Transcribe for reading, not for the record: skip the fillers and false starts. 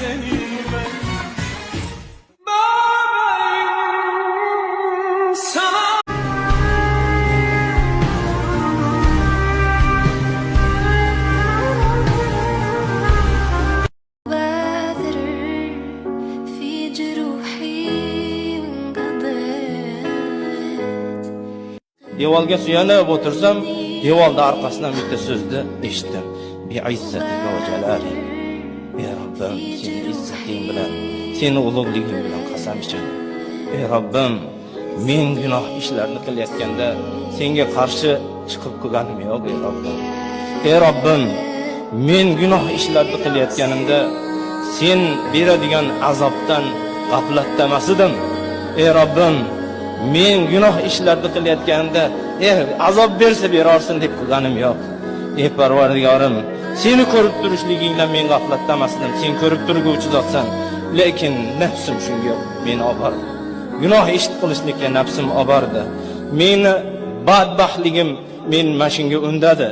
seni ben. Sana devolga suyanib o'tirsam, devolda orqasidan bitta so'zni eshitdim. Bi'izzatika va jalali. Ey Robbim, seni izzating bilan, seni ulug'liging bilan qasam ichaman. Ey Robbim, men gunoh ishlarni qilayotganda senga qarshi chiqib qilganim yo'q, ey Robbim. Ey Robbim, men gunoh ishlarni qilayotganimda sen beradigan azobdan g'aflatdamas edim. Ey Robbim, men gunoh ishlarni qilayotganimda azob bersa berarsin deb qilganim yo'q. Ey Parvardigorim, seni ko'rib turishligingdan men g'aflatdamasdim. Sen ko'rib turguvchi zotsan, lekin nafsim shunga meni olib bordi. Gunoh ish qilishlikka nafsim olib bordi. Meni badbaxtligim men mashinaga undadi.